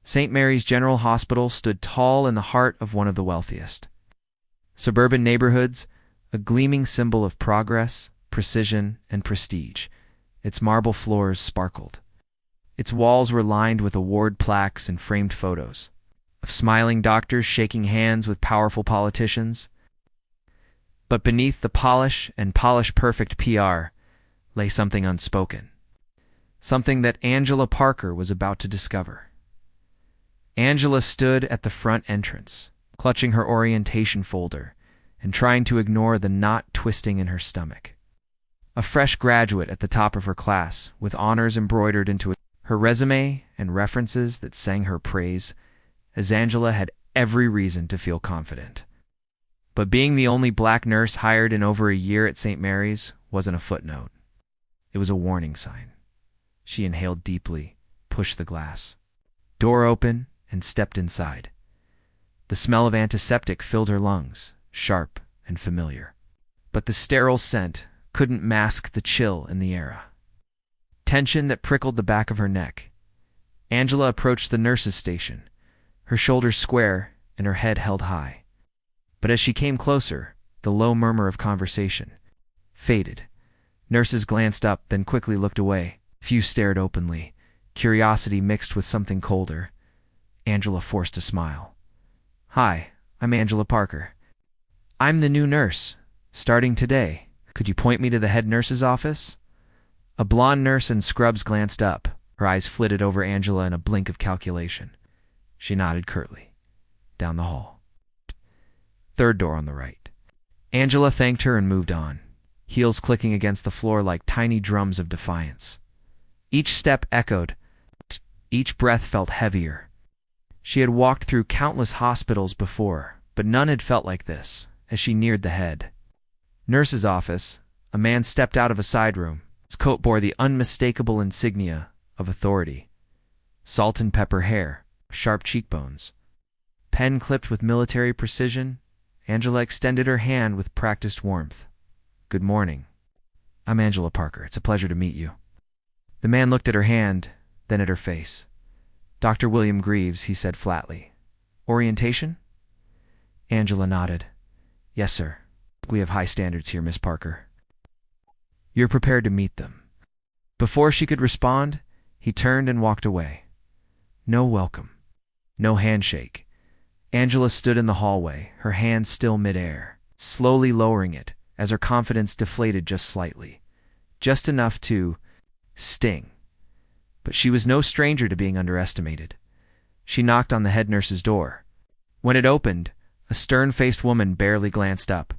St. Mary's General Hospital stood tall in the heart of one of the wealthiest suburban neighborhoods, a gleaming symbol of progress, precision, and prestige. Its marble floors sparkled. Its walls were lined with award plaques and framed photos of smiling doctors shaking hands with powerful politicians. But beneath the polish and polish-perfect PR lay something unspoken, something that Angela Parker was about to discover. Angela stood at the front entrance, clutching her orientation folder and trying to ignore the knot twisting in her stomach. A fresh graduate at the top of her class, with honors embroidered into her resume and references that sang her praise, as Angela had every reason to feel confident. But being the only black nurse hired in over a year at St. Mary's wasn't a footnote. It was a warning sign. She inhaled deeply, pushed the glass. Door open, and stepped inside. The smell of antiseptic filled her lungs, sharp and familiar. But the sterile scent couldn't mask the chill in the air. Tension that prickled the back of her neck. Angela approached the nurse's station, her shoulders square and her head held high. But as she came closer, the low murmur of conversation faded. Nurses glanced up, then quickly looked away. Few stared openly, curiosity mixed with something colder. Angela forced a smile. "Hi, I'm Angela Parker. I'm the new nurse, starting today. Could you point me to the head nurse's office?" A blonde nurse in scrubs glanced up. Her eyes flitted over Angela in a blink of calculation. She nodded curtly. Down the hall. Third door on the right. Angela thanked her and moved on, heels clicking against the floor like tiny drums of defiance. Each step echoed. Each breath felt heavier. She had walked through countless hospitals before, but none had felt like this. As she neared the head nurse's office, a man stepped out of a side room. His coat bore the unmistakable insignia of authority. Salt and pepper hair, sharp cheekbones. Pen clipped with military precision, Angela extended her hand with practiced warmth. "Good morning. I'm Angela Parker. It's a pleasure to meet you." The man looked at her hand, then at her face. "Dr. William Greaves," he said flatly. "Orientation?" Angela nodded. "Yes, sir. We have high standards here, Miss Parker." "You're prepared to meet them." Before she could respond, he turned and walked away. No welcome. No handshake. Angela stood in the hallway, her hand still midair, slowly lowering it as her confidence deflated just slightly. Just enough to sting. But she was no stranger to being underestimated. She knocked on the head nurse's door. When it opened, a stern-faced woman barely glanced up.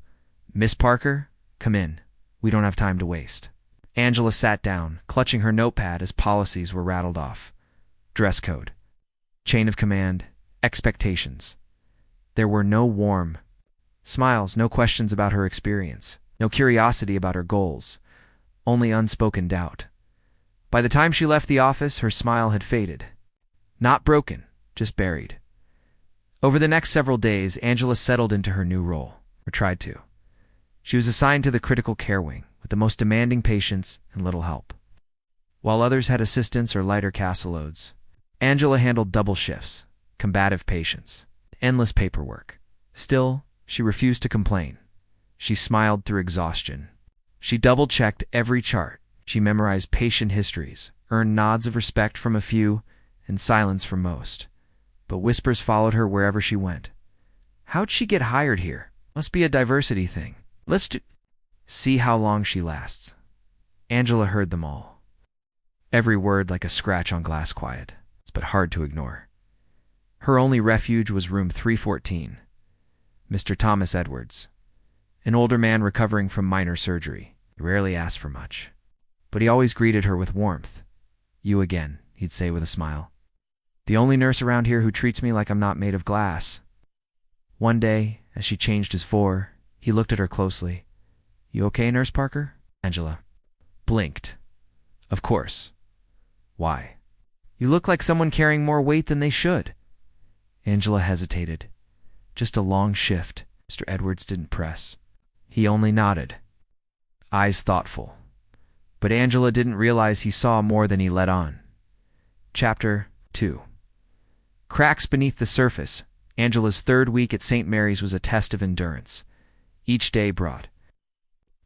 "Miss Parker, come in. We don't have time to waste." Angela sat down, clutching her notepad as policies were rattled off. Dress code. Chain of command. Expectations. There were no warm smiles, no questions about her experience, no curiosity about her goals, only unspoken doubt. By the time she left the office, her smile had faded. Not broken, just buried. Over the next several days, Angela settled into her new role, or tried to. She was assigned to the critical care wing, with the most demanding patients and little help. While others had assistants or lighter caseloads, Angela handled double shifts, combative patients, endless paperwork. Still, she refused to complain. She smiled through exhaustion. She double-checked every chart. She memorized patient histories, earned nods of respect from a few, and silence from most. But whispers followed her wherever she went. "How'd she get hired here? Must be a diversity thing. Let's see how long she lasts." Angela heard them all. Every word like a scratch on glass quiet, but hard to ignore. Her only refuge was room 314. Mr. Thomas Edwards, an older man recovering from minor surgery. He rarely asked for much, but he always greeted her with warmth. "You again," he'd say with a smile. "The only nurse around here who treats me like I'm not made of glass." One day, as she changed his four, he looked at her closely. "You okay, Nurse Parker?" Angela blinked. "Of course. Why?" "You look like someone carrying more weight than they should." Angela hesitated. Just a long shift. Mr. Edwards didn't press. He only nodded, eyes thoughtful. But Angela didn't realize he saw more than he let on. Chapter 2. Cracks beneath the surface. Angela's third week at St. Mary's was a test of endurance. Each day brought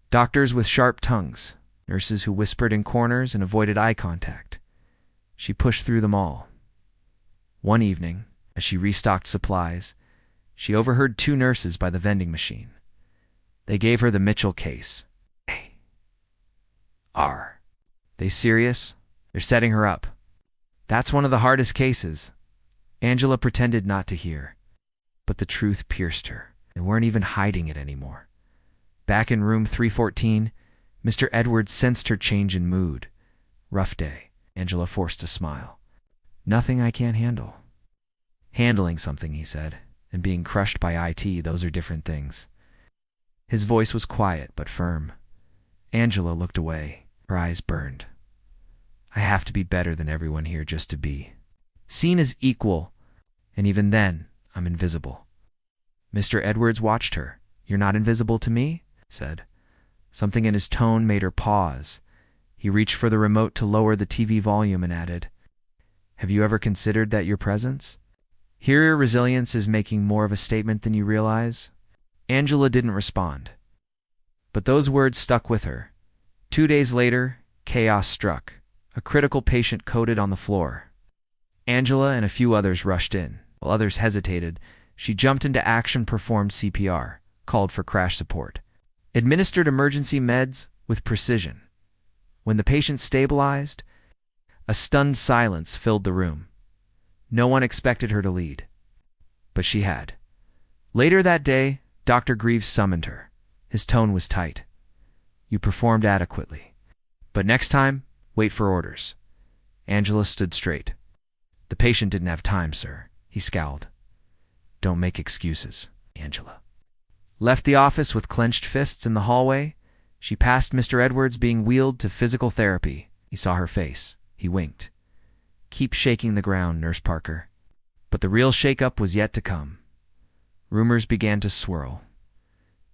doctors with sharp tongues, nurses who whispered in corners and avoided eye contact. She pushed through them all. One evening, as she restocked supplies, she overheard two nurses by the vending machine. They gave her the Mitchell case. Are they serious? They're setting her up. That's one of the hardest cases. Angela pretended not to hear, but the truth pierced her. They weren't even hiding it anymore. Back in room 314, Mr. Edwards sensed her change in mood. Rough day. Angela forced a smile. Nothing I can't handle. Handling something, he said, and being crushed by IT, those are different things. His voice was quiet but firm. Angela looked away. Her eyes burned. I have to be better than everyone here just to be seen as equal, and even then, I'm invisible. Mr. Edwards watched her. You're not invisible to me? Said. Something in his tone made her pause. He reached for the remote to lower the TV volume and added, Have you ever considered that your presence? Here your resilience is making more of a statement than you realize? Angela didn't respond. But those words stuck with her. 2 days later, chaos struck. A critical patient coded on the floor. Angela and a few others rushed in. While others hesitated, she jumped into action, performed CPR, called for crash support, administered emergency meds with precision. When the patient stabilized, a stunned silence filled the room. No one expected her to lead, but she had. Later that day, Dr. Greaves summoned her. His tone was tight. You performed adequately, but next time, wait for orders. Angela stood straight. The patient didn't have time, sir. He scowled. Don't make excuses, Angela. Left the office with clenched fists in the hallway. She passed Mr. Edwards being wheeled to physical therapy. He saw her face. He winked. Keep shaking the ground, Nurse Parker. But the real shake-up was yet to come. Rumors began to swirl.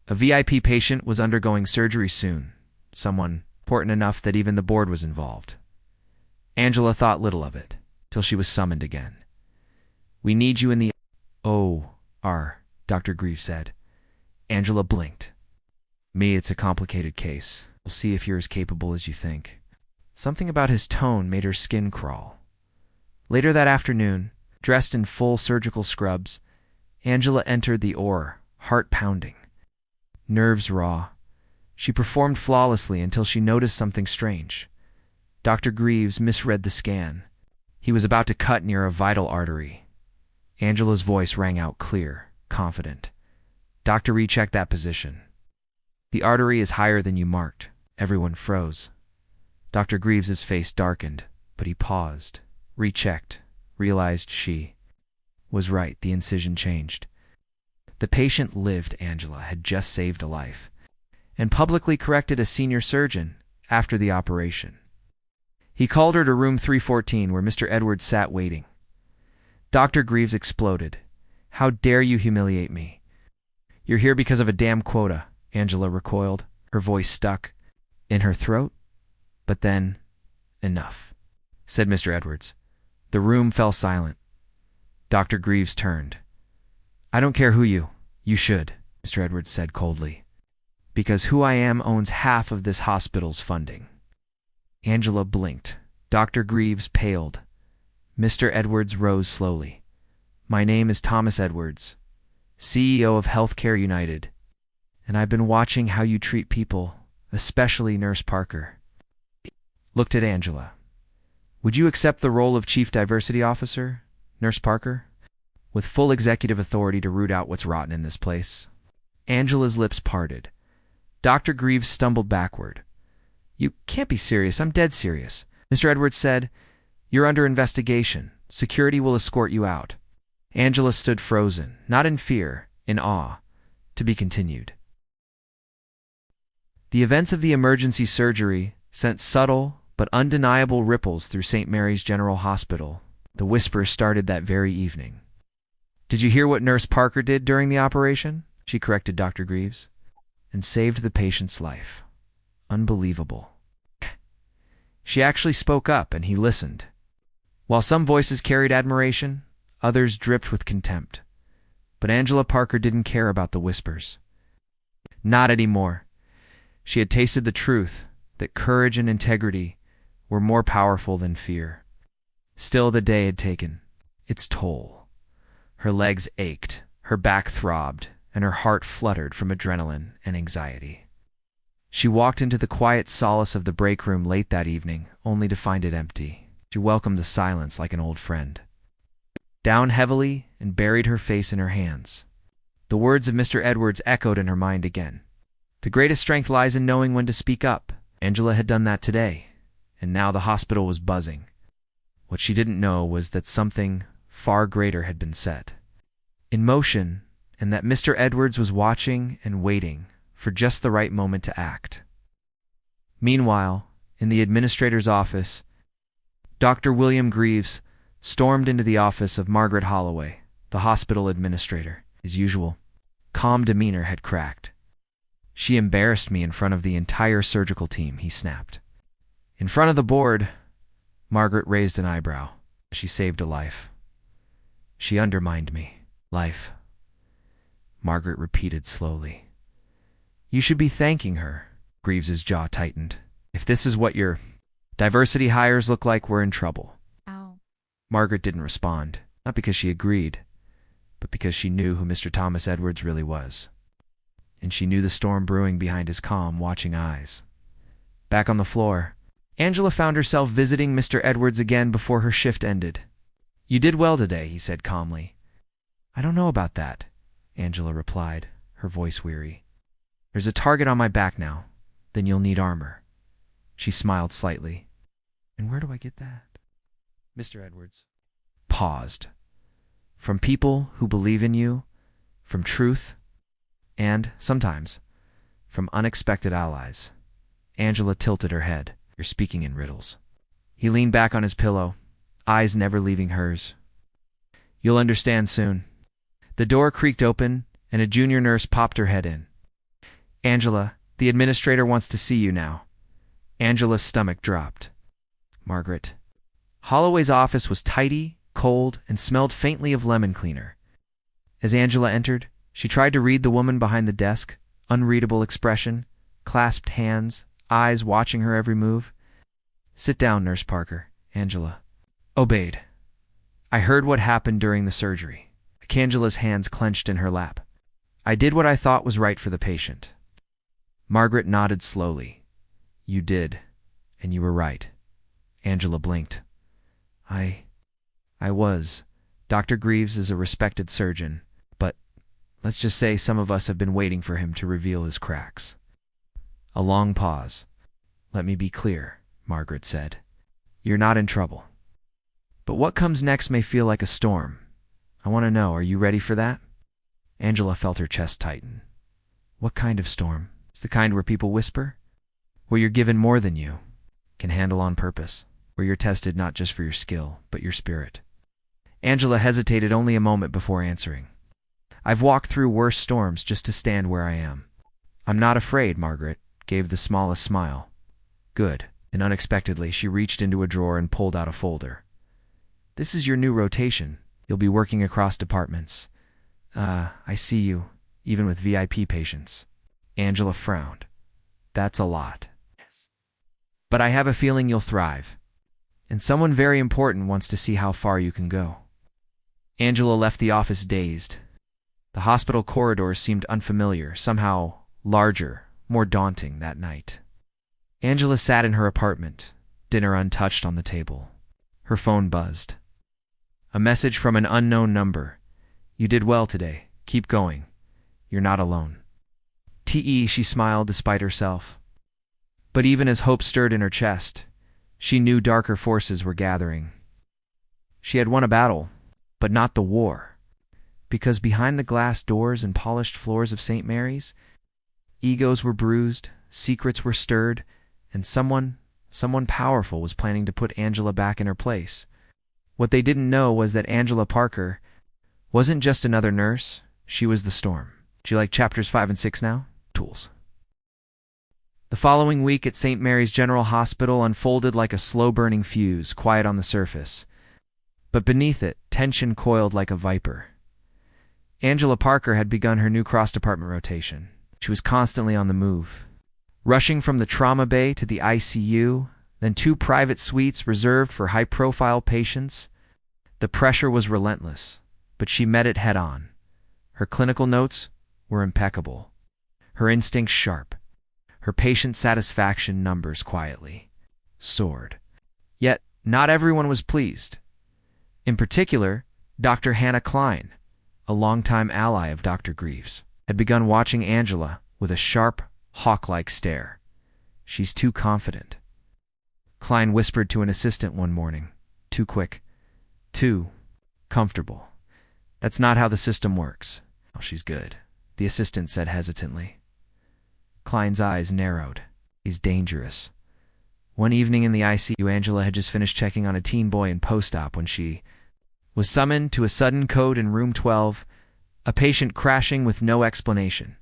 A VIP patient was undergoing surgery soon. Someone important enough that even the board was involved. Angela thought little of it, till she was summoned again. We need you in the OR, Dr. Greaves said. Angela blinked. Me, it's a complicated case. We'll see if you're as capable as you think. Something about his tone made her skin crawl. Later that afternoon, dressed in full surgical scrubs, Angela entered the OR, heart pounding. Nerves raw. She performed flawlessly until she noticed something strange. Dr. Greaves misread the scan. He was about to cut near a vital artery. Angela's voice rang out clear, confident. Doctor, recheck that position. The artery is higher than you marked. Everyone froze. Dr. Greaves's face darkened, but he paused, rechecked, realized she was right. The incision changed. The patient lived. Angela had just saved a life and publicly corrected a senior surgeon after the operation. He called her to room 314 where Mr. Edwards sat waiting. Dr. Greaves exploded. How dare you humiliate me? You're here because of a damn quota, Angela recoiled. Her voice stuck in her throat. But then, enough, said Mr. Edwards. The room fell silent. Dr. Greaves turned. I don't care who you should, Mr. Edwards said coldly, because who I am owns half of this hospital's funding. Angela blinked. Dr. Greaves paled. Mr. Edwards rose slowly. My name is Thomas Edwards, CEO of Healthcare United, and I've been watching how you treat people, especially Nurse Parker. Looked at Angela. Would you accept the role of Chief Diversity Officer, Nurse Parker, with full executive authority to root out what's rotten in this place? Angela's lips parted. Dr. Greaves stumbled backward. You can't be serious. I'm dead serious. Mr. Edwards said, You're under investigation. Security will escort you out. Angela stood frozen, not in fear, in awe. To be continued. The events of the emergency surgery sent subtle but undeniable ripples through St. Mary's General Hospital. The whispers started that very evening. Did you hear what Nurse Parker did during the operation? She corrected Dr. Greaves. And saved the patient's life. Unbelievable. She actually spoke up, and he listened. While some voices carried admiration, Others dripped with contempt. But Angela Parker didn't care about the whispers. Not anymore. She had tasted the truth that courage and integrity were more powerful than fear. Still, the day had taken its toll. Her legs ached, her back throbbed, and her heart fluttered from adrenaline and anxiety. She walked into the quiet solace of the break room late that evening, only to find it empty. She welcomed the silence like an old friend. Down heavily and buried her face in her hands. The words of Mr. Edwards echoed in her mind again. The greatest strength lies in knowing when to speak up. Angela had done that today, and now the hospital was buzzing. What she didn't know was that something far greater had been set in motion, and that Mr. Edwards was watching and waiting for just the right moment to act. Meanwhile, in the administrator's office, Dr. William Greaves stormed into the office of Margaret Holloway, the hospital administrator. His usual calm demeanor had cracked. "She embarrassed me in front of the entire surgical team," he snapped. "In front of the board," Margaret raised an eyebrow. "She saved a life. She undermined me." "Life," Margaret repeated slowly. "You should be thanking her." Greaves's jaw tightened. "If this is what your diversity hires look like, we're in trouble." Ow. Margaret didn't respond, not because she agreed, but because she knew who Mr. Thomas Edwards really was. And she knew the storm brewing behind his calm, watching eyes. Back on the floor, Angela found herself visiting Mr. Edwards again before her shift ended. "You did well today," he said calmly. "I don't know about that," Angela replied, her voice weary. "There's a target on my back now. Then you'll need armor." She smiled slightly. "And where do I get that?" Mr. Edwards paused. "From people who believe in you, from truth, and, sometimes, from unexpected allies." Angela tilted her head. "You're speaking in riddles." He leaned back on his pillow, eyes never leaving hers. "You'll understand soon." The door creaked open, and a junior nurse popped her head in. "Angela, the administrator wants to see you now." Angela's stomach dropped. "Margaret." Holloway's office was tidy, cold, and smelled faintly of lemon cleaner. As Angela entered, she tried to read the woman behind the desk, unreadable expression, clasped hands, eyes watching her every move. "Sit down, Nurse Parker." Angela obeyed. "I heard what happened during the surgery." Angela's hands clenched in her lap. "I did what I thought was right for the patient." Margaret nodded slowly. "You did, and you were right." Angela blinked. I was. Dr. Greaves is a respected surgeon, but let's just say some of us have been waiting for him to reveal his cracks." A long pause. "Let me be clear," Margaret said. "You're not in trouble. But what comes next may feel like a storm. I want to know, are you ready for that?" Angela felt her chest tighten. "What kind of storm?" "It's the kind where people whisper, where you're given more than you can handle on purpose, where you're tested not just for your skill, but your spirit." Angela hesitated only a moment before answering. "I've walked through worse storms just to stand where I am." "I'm not afraid," Margaret gave the smallest smile. "Good." And unexpectedly, she reached into a drawer and pulled out a folder. "This is your new rotation. You'll be working across departments. I see you, even with VIP patients." Angela frowned. "That's a lot. Yes. But I have a feeling you'll thrive. And someone very important wants to see how far you can go." Angela left the office dazed. The hospital corridors seemed unfamiliar, somehow larger, more daunting that night. Angela sat in her apartment, dinner untouched on the table. Her phone buzzed. A message from an unknown number. "You did well today. Keep going. You're not alone." She smiled despite herself. But even as hope stirred in her chest, she knew darker forces were gathering. She had won a battle, but not the war. Because behind the glass doors and polished floors of St. Mary's, egos were bruised, secrets were stirred, and someone powerful was planning to put Angela back in her place. What they didn't know was that Angela Parker wasn't just another nurse, she was the storm. Do you like chapters 5 and 6 now? Tools. The following week at St. Mary's General Hospital unfolded like a slow-burning fuse, quiet on the surface, But beneath it, tension coiled like a viper. Angela Parker had begun her new cross-department rotation. She was constantly on the move, rushing from the trauma bay to the ICU, then 2 private suites reserved for high-profile patients. The pressure was relentless, but she met it head-on. Her clinical notes were impeccable, her instincts sharp, her patient satisfaction numbers quietly soared. Yet, not everyone was pleased. In particular, Dr. Hannah Klein, a longtime ally of Dr. Greaves, had begun watching Angela with a sharp, hawk-like stare. "She's too confident," Klein whispered to an assistant one morning. "Too quick. Too comfortable. That's not how the system works." "Oh, she's good," the assistant said hesitantly. Klein's eyes narrowed. "He's dangerous." One evening in the ICU, Angela had just finished checking on a teen boy in post-op when she was summoned to a sudden code in room 12, a patient crashing with no explanation.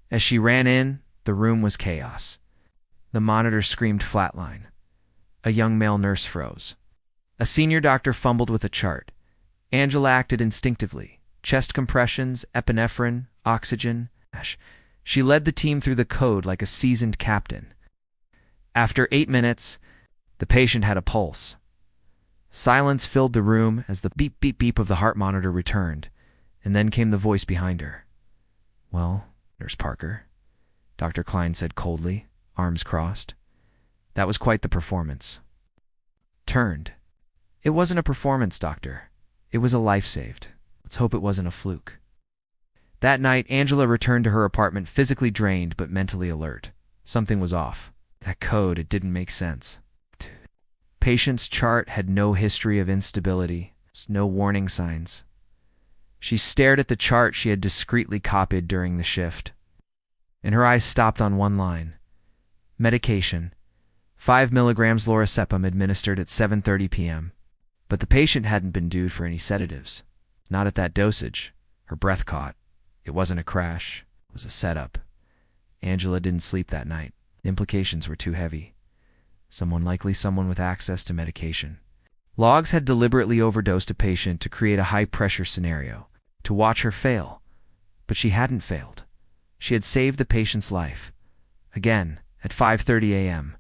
As she ran in, the room was chaos. The monitor screamed flatline. A young male nurse froze. A senior doctor fumbled with a chart. Angela acted instinctively. Chest compressions, epinephrine, oxygen. She led the team through the code like a seasoned captain. After 8 minutes, the patient had a pulse. Silence filled the room as the beep, beep, beep of the heart monitor returned, and then came the voice behind her. "Well, Nurse Parker," Dr. Klein said coldly, arms crossed. That was quite the performance. Turned. "It wasn't a performance, doctor. It was a life saved. Let's hope it wasn't a fluke." That night, Angela returned to her apartment physically drained but mentally alert. Something was off. That code, it didn't make sense. Patient's chart had no history of instability, no warning signs. She stared at the chart she had discreetly copied during the shift, and her eyes stopped on one line. Medication, 5 milligrams lorazepam administered at 7:30 p.m. But the patient hadn't been due for any sedatives. Not at that dosage. Her breath caught. It wasn't a crash. It was a setup. Angela didn't sleep that night. The implications were too heavy. Likely someone with access to medication. Logs had deliberately overdosed a patient to create a high-pressure scenario, to watch her fail. But she hadn't failed. She had saved the patient's life. Again, at 5:30 a.m.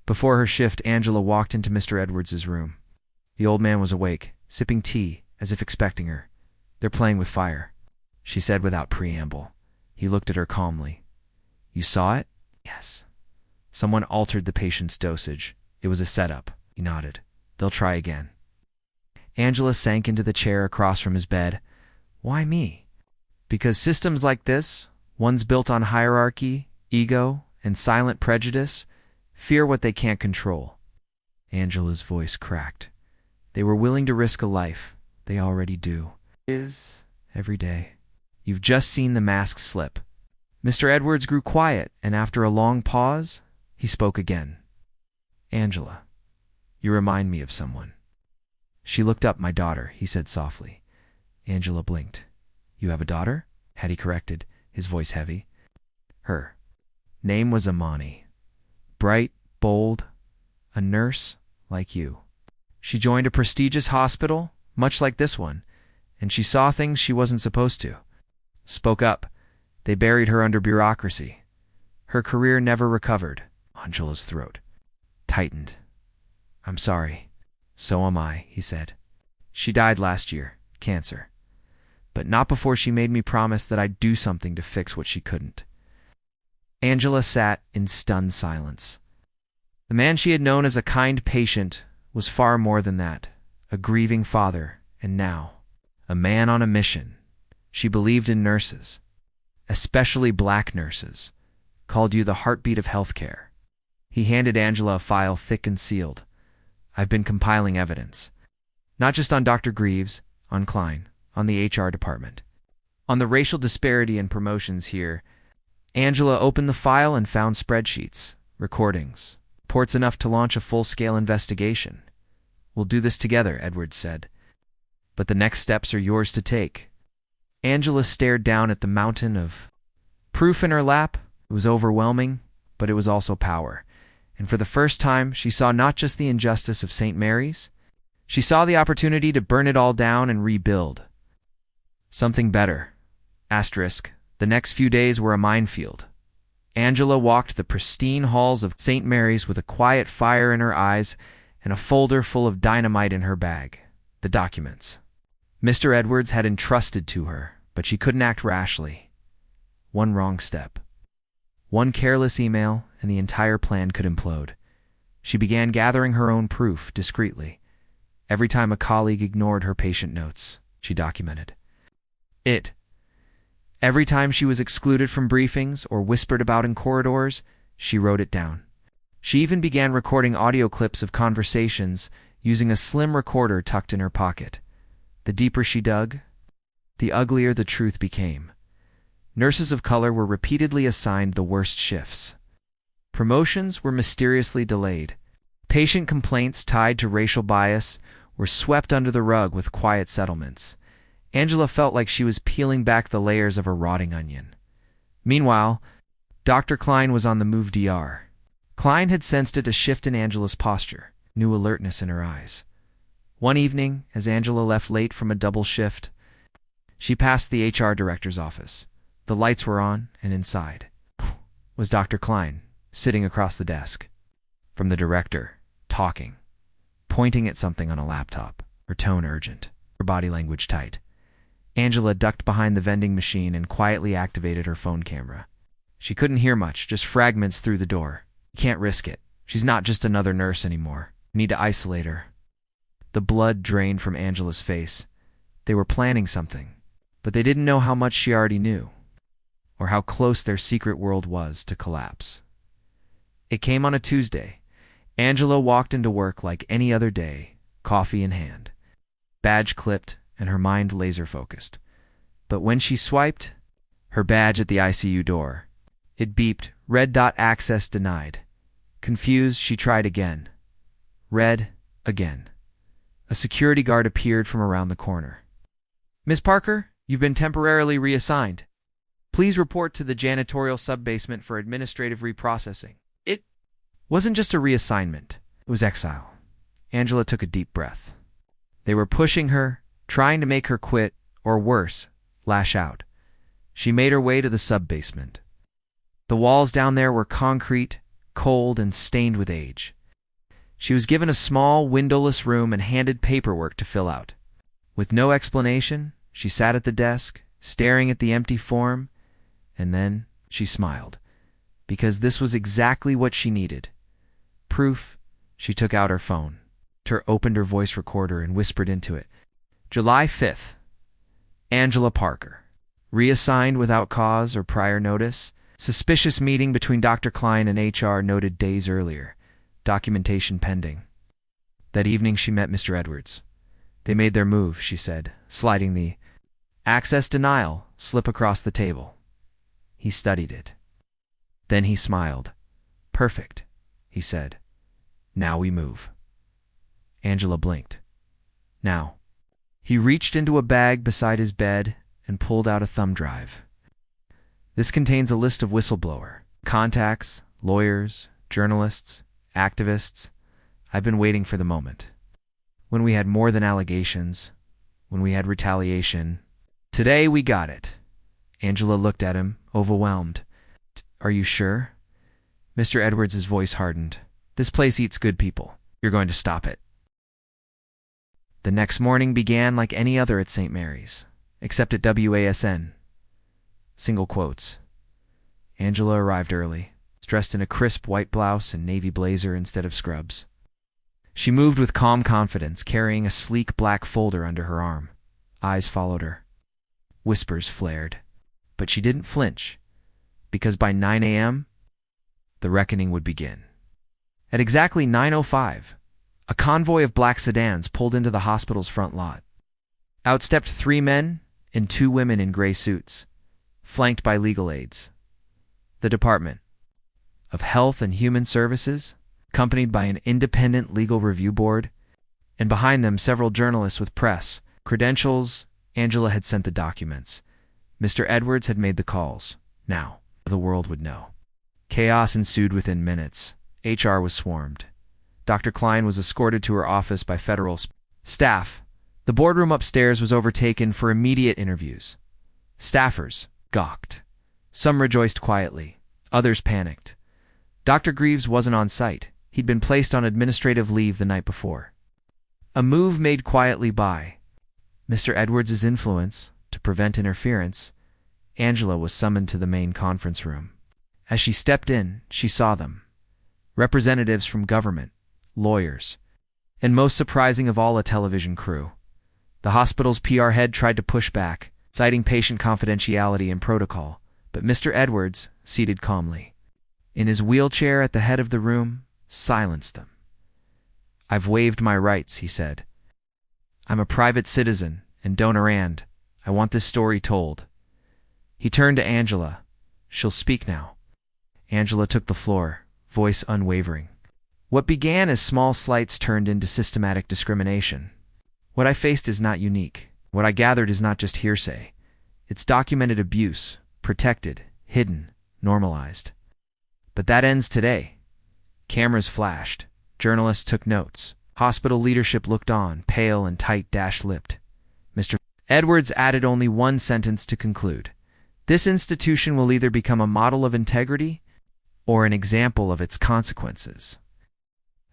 Before her shift, Angela walked into Mr. Edwards' room. The old man was awake, sipping tea, as if expecting her. "They're playing with fire," she said without preamble. He looked at her calmly. "You saw it?" "Yes." "Someone altered the patient's dosage. It was a setup." He nodded. "They'll try again." Angela sank into the chair across from his bed. "Why me?" "Because systems like this, ones built on hierarchy, ego, and silent prejudice, fear what they can't control." Angela's voice cracked. "They were willing to risk a life. They already do. Every day. You've just seen the mask slip." Mr. Edwards grew quiet, and after a long pause, he spoke again. "Angela, you remind me of someone." She looked up. "My daughter," he said softly. Angela blinked. "You have a daughter?" had he corrected, his voice heavy. Her name was Amani. Bright, bold, a nurse like you. She joined a prestigious hospital, much like this one, and she saw things she wasn't supposed to. Spoke up. They buried her under bureaucracy. Her career never recovered. Angela's throat tightened. "I'm sorry." "So am I," he said. "She died last year, cancer. But not before she made me promise that I'd do something to fix what she couldn't." Angela sat in stunned silence. The man she had known as a kind patient was far more than that, a grieving father, and now, a man on a mission. She believed in nurses, especially black nurses, called you the heartbeat of healthcare. He handed Angela a file thick and sealed. "I've been compiling evidence. Not just on Dr. Greaves, on Klein, on the HR department, on the racial disparity in promotions here." Angela opened the file and found spreadsheets, recordings, reports enough to launch a full-scale investigation. "We'll do this together," Edwards said. "But the next steps are yours to take." Angela stared down at the mountain of proof in her lap. It was overwhelming, but it was also power. And for the first time, she saw not just the injustice of St. Mary's, She saw the opportunity to burn it all down and rebuild. Something better. Asterisk. The next few days were a minefield. Angela walked the pristine halls of St. Mary's with a quiet fire in her eyes and a folder full of dynamite in her bag. The documents Mr. Edwards had entrusted to her, but she couldn't act rashly. One wrong step, one careless email, and the entire plan could implode. She began gathering her own proof discreetly. Every time a colleague ignored her patient notes, she documented it. Every time she was excluded from briefings or whispered about in corridors, she wrote it down. She even began recording audio clips of conversations using a slim recorder tucked in her pocket. The deeper she dug, the uglier the truth became. Nurses of color were repeatedly assigned the worst shifts. Promotions were mysteriously delayed. Patient complaints tied to racial bias were swept under the rug with quiet settlements. Angela felt like she was peeling back the layers of a rotting onion. Meanwhile, Dr. Klein was on the move DR. Klein had sensed a shift in Angela's posture, new alertness in her eyes. One evening, as Angela left late from a double shift, she passed the HR director's office. The lights were on, and inside was Dr. Klein, sitting across the desk from the director, talking, pointing at something on a laptop, her tone urgent, her body language tight. Angela ducked behind the vending machine and quietly activated her phone camera. She couldn't hear much, just fragments through the door. You can't risk it. She's not just another nurse anymore. You need to isolate her. The blood drained from Angela's face. They were planning something, but they didn't know how much she already knew, or how close their secret world was to collapse. It came on a Tuesday. Angela walked into work like any other day, coffee in hand, badge clipped, and her mind laser-focused. But when she swiped her badge at the ICU door, it beeped, red dot access denied. Confused, she tried again. Red, again. A security guard appeared from around the corner. "Miss Parker, you've been temporarily reassigned. Please report to the janitorial sub-basement for administrative reprocessing." It wasn't just a reassignment. It was exile. Angela took a deep breath. They were pushing her, trying to make her quit, or worse, lash out. She made her way to the sub-basement. The walls down there were concrete, cold, and stained with age. She was given a small, windowless room and handed paperwork to fill out. With no explanation, she sat at the desk, staring at the empty form, and then she smiled, because this was exactly what she needed. Proof. She took out her phone, opened her voice recorder, and whispered into it. July 5th. Angela Parker. Reassigned without cause or prior notice. Suspicious meeting between Dr. Klein and HR noted days earlier. Documentation pending. That evening she met Mr. Edwards. They made their move, she said, sliding the access denial slip across the table. He studied it. Then he smiled. "Perfect," he said. "Now we move." Angela blinked. "Now." He reached into a bag beside his bed and pulled out a thumb drive. "This contains a list of whistleblower contacts, lawyers, journalists, activists. I've been waiting for the moment. When we had more than allegations, when we had retaliation. Today we got it." Angela looked at him, overwhelmed. "Are you sure?" Mr. Edwards' voice hardened. "This place eats good people. You're going to stop it." The next morning began like any other at St. Mary's, except at WASN. Single quotes. Angela arrived early, dressed in a crisp white blouse and navy blazer instead of scrubs. She moved with calm confidence, carrying a sleek black folder under her arm. Eyes followed her. Whispers flared. But she didn't flinch, because by 9 a.m., the reckoning would begin. At exactly 9:05, a convoy of black sedans pulled into the hospital's front lot. Out stepped 3 men and 2 women in gray suits, flanked by legal aides. The Department of Health and Human Services, accompanied by an independent legal review board, and behind them several journalists with press credentials. Angela had sent the documents. Mr. Edwards had made the calls. Now, the world would know. Chaos ensued within minutes. HR was swarmed. Dr. Klein was escorted to her office by federal Staff. The boardroom upstairs was overtaken for immediate interviews. Staffers gawked. Some rejoiced quietly. Others panicked. Dr. Greaves wasn't on site. He'd been placed on administrative leave the night before. A move made quietly by Mr. Edwards's influence to prevent interference. Angela was summoned to the main conference room. As she stepped in, she saw them. Representatives from government, lawyers, and most surprising of all, a television crew. The hospital's PR head tried to push back, citing patient confidentiality and protocol, but Mr. Edwards, seated calmly in his wheelchair at the head of the room, silenced them. "I've waived my rights," he said. "I'm a private citizen and Donorand. I want this story told." He turned to Angela. "She'll speak now." Angela took the floor, voice unwavering. "What began as small slights turned into systematic discrimination. What I faced is not unique. What I gathered is not just hearsay. It's documented abuse, protected, hidden, normalized. But that ends today." Cameras flashed. Journalists took notes. Hospital leadership looked on, pale and tight-lipped. Mr. Edwards added only one sentence to conclude. "This institution will either become a model of integrity or an example of its consequences."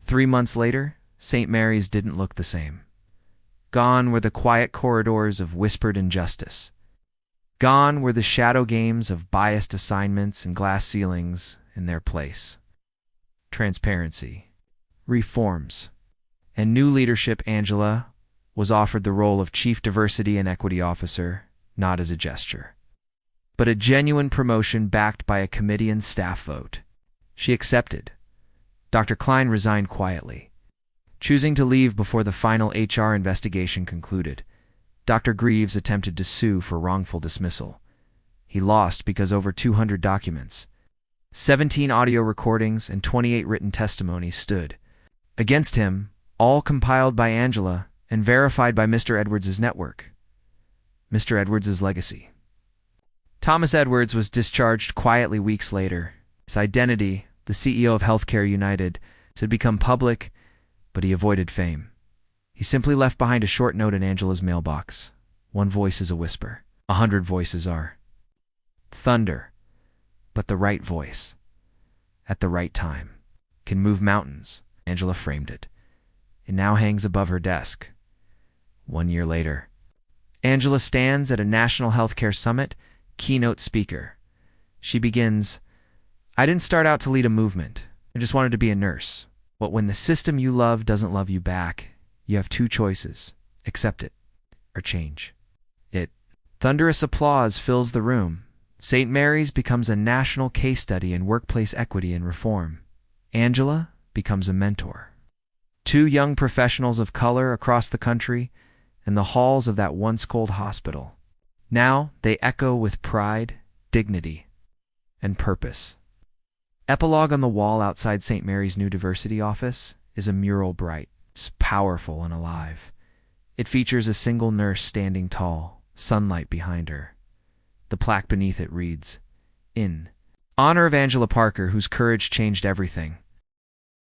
3 months later, St. Mary's didn't look the same. Gone were the quiet corridors of whispered injustice. Gone were the shadow games of biased assignments and glass ceilings. In their place, transparency, reforms, and new leadership. Angela was offered the role of Chief Diversity and Equity Officer, not as a gesture, but a genuine promotion backed by a committee and staff vote. She accepted. Dr. Klein resigned quietly, choosing to leave before the final HR investigation concluded. Dr. Greaves attempted to sue for wrongful dismissal. He lost because over 200 documents, 17 audio recordings, and 28 written testimonies stood against him, all compiled by Angela and verified by Mr. Edwards' network. Mr. Edwards' legacy. Thomas Edwards was discharged quietly weeks later. His identity, the CEO of Healthcare United, had become public, but he avoided fame. He simply left behind a short note in Angela's mailbox. "One voice is a whisper. 100 voices are thunder. But the right voice, at the right time, can move mountains." Angela framed it. It now hangs above her desk. 1 year later, Angela stands at a national healthcare summit, keynote speaker. She begins, "I didn't start out to lead a movement. I just wanted to be a nurse. But when the system you love doesn't love you back, you have 2 choices. Accept it or change it." Thunderous applause fills the room. St. Mary's becomes a national case study in workplace equity and reform. Angela becomes a mentor. 2 young professionals of color across the country in the halls of that once cold hospital. Now they echo with pride, dignity, and purpose. Epilogue on the wall outside St. Mary's new diversity office is a mural bright, powerful, and alive. It features a single nurse standing tall, sunlight behind her. The plaque beneath it reads, "In honor of Angela Parker, whose courage changed everything."